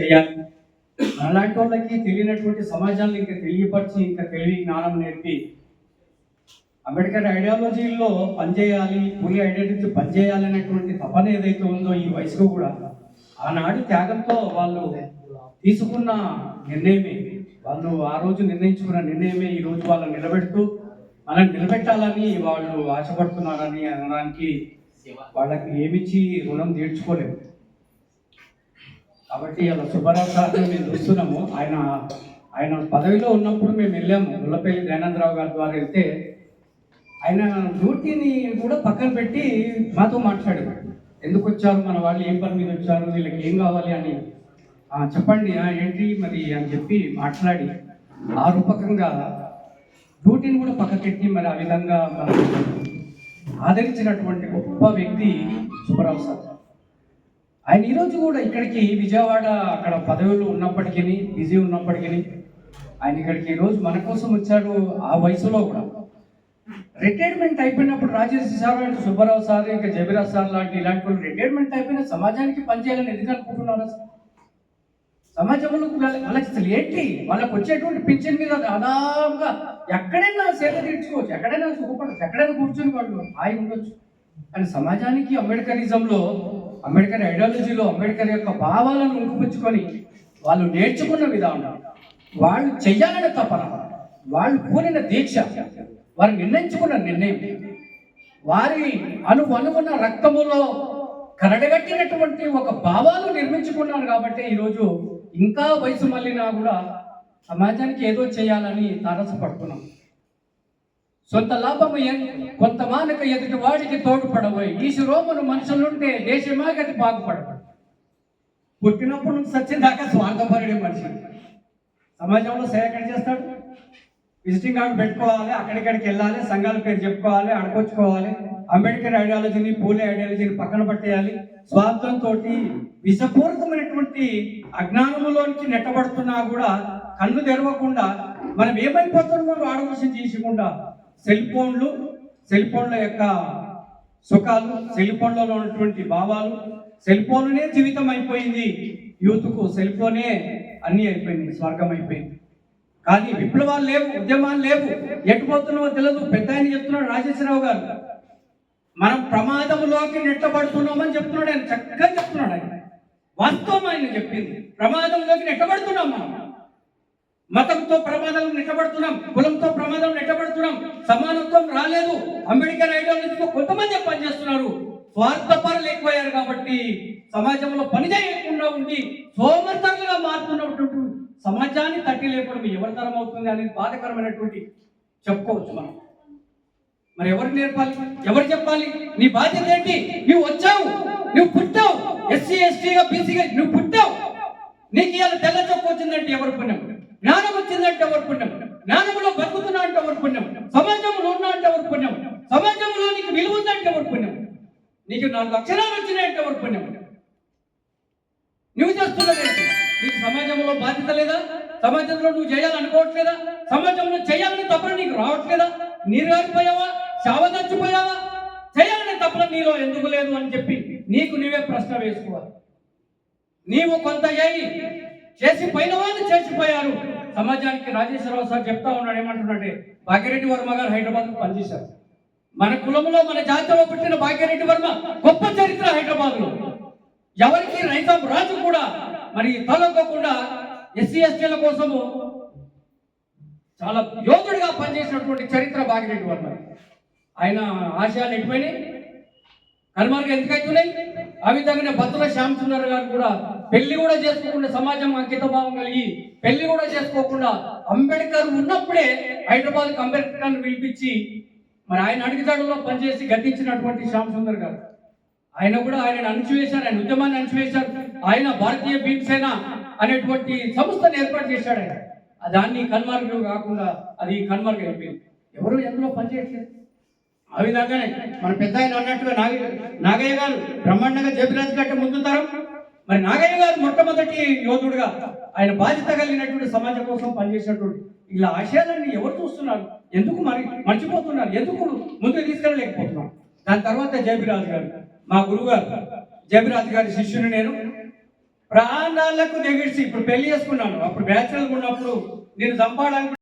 చేయాలి. అలాంటి వాళ్ళకి తెలియనటువంటి సమాజాన్ని ఇంకా తెలియపరిచి ఇంకా తెలివి జ్ఞానం నేర్పి అంబేద్కర్ ఐడియాలజీలో పనిచేయాలి, పూలి ఐడియాలజీ పనిచేయాలి అనేటువంటి తపన ఏదైతే ఉందో ఈ వయసులో కూడా ఆనాడు త్యాగంతో వాళ్ళు తీసుకున్న నిర్ణయమే, వాళ్ళు ఆ రోజు నిర్ణయించుకున్న నిర్ణయమే ఈ రోజు వాళ్ళని నిలబెడుతూ మనల్ని నిలబెట్టాలని వాళ్ళు ఆశపడుతున్నారని అనడానికి వాళ్ళకి ఏమిచ్చి రుణం తీర్చుకోలేము. కాబట్టి అలా సుబ్బారావు సార్ని మేము చూస్తున్నాము. ఆయన పదవిలో ఉన్నప్పుడు మేము వెళ్ళాము. ముల్లపల్లి దయానందరావు గారి ద్వారా వెళ్తే ఆయన డ్యూటీని కూడా పక్కన పెట్టి మాతో మాట్లాడారు. ఎందుకు వచ్చారు, మన వాళ్ళు ఏం పని మీద వచ్చారు, వీళ్ళకి ఏం కావాలి అని చెప్పండి ఏంటి మరి అని చెప్పి మాట్లాడి ఆ రూపకంగా డ్యూటీని కూడా పక్కకెట్టి మరి ఆ విధంగా మనం ఆదరించినటువంటి గొప్ప వ్యక్తి సుబ్బారావు సార్. ఆయన ఈరోజు కూడా ఇక్కడికి విజయవాడ అక్కడ పదవులు ఉన్నప్పటికీ, బిజీ ఉన్నప్పటికీ ఆయన ఇక్కడికి ఈరోజు మన కోసం వచ్చాడు. ఆ వయసులో కూడా రిటైర్మెంట్ అయిపోయినప్పుడు రాజేష్ సార్ అంటే సుబ్బారావు సార్ ఇంకా జబీరాజ్ సార్ లాంటి ఇలాంటి వాళ్ళు రిటైర్మెంట్ అయిపోయిన సమాజానికి పనిచేయాలని ఎందుకు అనుకుంటున్నారు? సమాజంలో వాళ్ళకి అసలు ఏంటి, వాళ్ళకి వచ్చేటువంటి పింఛన్ మీద దాదాపుగా ఎక్కడైనా సేవ తీర్చుకోవచ్చు, ఎక్కడైనా సుఖపడచ్చు, ఎక్కడైనా కూర్చొని వాళ్ళు హాయి ఉండొచ్చు. కానీ సమాజానికి అంబేద్కరిజంలో, అంబేద్కర్ ఐడియాలజీలో అంబేద్కర్ యొక్క భావాలను ఉంపుచ్చుకొని వాళ్ళు నేర్చుకున్న విధానం, వాళ్ళు చెయ్యాలనే తపన, వాళ్ళు కూలిన దీక్ష, వారు నిర్ణయించుకున్న నిర్ణయం, వారి అనుకున్న రక్తములో కరడగట్టినటువంటి ఒక భావాలు నిర్మించుకున్నారు. కాబట్టి ఈరోజు ఇంకా వయసు మళ్ళినా కూడా సమాజానికి ఏదో చేయాలని తారసపడుతున్నాం. సొంత లాభము కొంత మానక ఎదుటి వాడికి తోడ్పడబోయి ఈ శిరోమను మనుషులుంటే దేశమాగతి బాగుపడదు. పుట్టినప్పుడు నుంచి సచ్చిందాకా స్వార్థపరుడే మనిషి. సమాజంలో సేవ ఎక్కడ చేస్తాడు? విజిటింగ్ కార్డు పెట్టుకోవాలి, అక్కడిక్కడికి వెళ్ళాలి, సంఘాల పేరు చెప్పుకోవాలి, అడకొచ్చుకోవాలి, అంబేద్కర్ ఐడియాలజీని పూలే ఐడియాలజీని పక్కన పట్టేయాలి. స్వార్థంతో విషపూరితమైనటువంటి అజ్ఞానములోనికి నెట్టబడుతున్నా కూడా కన్ను తెరవకుండా మనం ఏమైపోతున్నామో ఆలోచన చేయకుండా సెల్ ఫోన్ల యొక్క సుఖాలు, సెల్ ఫోన్లలో ఉన్నటువంటి భావాలు, సెల్ ఫోన్నే జీవితం అయిపోయింది. యూత్కు సెల్ ఫోనే అన్నీ అయిపోయింది, స్వర్గం అయిపోయింది. కానీ విప్లవాలు లేవు, ఉద్యమాలు లేవు, ఎట్టుపోతున్నావో తెలియదు. పెద్ద ఆయన చెప్తున్నాడు రాజేశ్వరరావు గారు, మనం ప్రమాదంలోకి నెట్టబడుతున్నామని చెప్తున్నాడు. ఆయన చక్కగా చెప్తున్నాడు. ఆయన వాస్తవం ఆయన చెప్పింది. ప్రమాదంలోకి నెట్టబడుతున్నాం మనం. మతంతో ప్రమాదం నెట్టబడుతున్నాం, కులంతో ప్రమాదం నెట్టబడుతున్నాం, సమానత్వం రాలేదు. అంబేద్కర్ ఐడియాలజీతో కొంతమంది పనిచేస్తున్నారు, స్వార్థపరులు ఎక్కువయ్యారు. కాబట్టి సమాజంలో పని చేయకుండా ఉండి సోమర్థంగా మారుతున్నటువంటి సమాజాన్ని తట్టి లేపడం ఎవరి తరం అవుతుంది అనేది బాధకరమైనటువంటి చెప్పుకోవచ్చు మనం. మరి ఎవరు నేర్పాలి, ఎవరు చెప్పాలి? నీ బాధ్యత ఏంటి? నువ్వు వచ్చావు, నువ్వు పుట్టావు, ఎస్సీ ఎస్టీగా బీసీగా నువ్వు పుట్టావు. నీకు ఇవాళ తెల్ల చొక్క వచ్చిందంటే ఎవరు పుణ్యం? జ్ఞానం వచ్చిందంటే ఎవరు పుణ్యం? జ్ఞానంలో బతుకుతున్నా అంటే ఎవరు పుణ్యం? సమాజంలో ఉన్నా అంటే ఎవరు పుణ్యం? సమాజంలో నీకు విలువ ఉందంటే ఎవరు పుణ్యం? నీకు 4 అక్షరాలు వచ్చినాయంటే ఎవరు పుణ్యం? నువ్వు చేస్తున్నదేంటి? నీకు సమాజంలో బాధ్యత లేదా? సమాజంలో నువ్వు చేయాలనుకోవట్లేదా? సమాజంలో చేయాలని తప్పని నీకు రావట్లేదా? నీరుగారిపోయావా? చావదచ్చిపోయావా? చేయాలని తప్పన నీలో ఎందుకు లేదు అని చెప్పి నీకు నువ్వే ప్రశ్న వేసుకోవాలి. నీవు కొంత చేసి పైన వాళ్ళు చేసిపోయారు సమాజానికి. రాజేశ్వరరావు సార్ చెప్తా ఉన్నాడు, ఏమంటున్నాడే, భాగ్యరెడ్డి వర్మ గారు హైదరాబాద్కు పనిచేశారు. మన కులంలో మన జాతిలో పుట్టిన భాగ్యరెడ్డి వర్మ గొప్ప చరిత్ర హైదరాబాద్లో. ఎవరికి రైతాం రాజు కూడా మరి తలొక్కకుండా ఎస్సీ ఎస్టీల కోసము చాలా యోధుడిగా పనిచేసినటువంటి చరిత్ర భాగ్యరెడ్డి వర్మ. ఆయన ఆశయాలు ఎటుపోయినాయి, కనుమరుగు ఎందుకు అవుతున్నాయి? ఆ విధంగానే బత్తుల శ్యామ్ సుందర్ గారు కూడా పెళ్లి కూడా చేసుకోకుండా, సమాజం అంకిత భావం కలిగి పెళ్లి కూడా చేసుకోకుండా అంబేద్కర్ ఉన్నప్పుడే హైదరాబాద్కి అంబేద్కర్ని పిలిపించి మరి ఆయన అడుగుజాడల్లో పనిచేసి గతించినటువంటి శ్యామ్ సుందర్ గారు. ఆయన కూడా ఆయనను అణచివేశారు, ఆయన ఉద్యమాన్ని అణచివేశారు. ఆయన భారతీయ భీమసేన అనేటువంటి సంస్థను ఏర్పాటు చేశాడు. ఆయన దాన్ని కనుమరుగు కాకుండా అది కనుమరుగు అయిపోయింది. ఎవరు ఎందులో పనిచేయట్లేదు. ఆ విధంగానే మన పెద్ద ఆయన అన్నట్టుగా నాగయ్య గారు బ్రహ్మాండంగా జబిరాజ్ కంటే ముందు తరం. మరి నాగయ్య గారు మొట్టమొదటి యోధుడుగా ఆయన బాధ్యత కలిగినటువంటి సమాజం కోసం పనిచేసినటువంటి ఇలా ఆశయాలన్నీ ఎవరు చూస్తున్నారు? ఎందుకు మరి మర్చిపోతున్నారు? ఎందుకు ముందుకు తీసుకెళ్ళలేకపోతున్నాం? దాని తర్వాత జబిరాజ్ గారు, మా గురువు గారు, జబిరాజ్ గారి శిష్యుని నేను. ప్రాణాలకు తెగిడిచి ఇప్పుడు పెళ్లి చేసుకున్నాను. అప్పుడు బ్యాచులర్గా ఉన్నప్పుడు నేను చంపాలని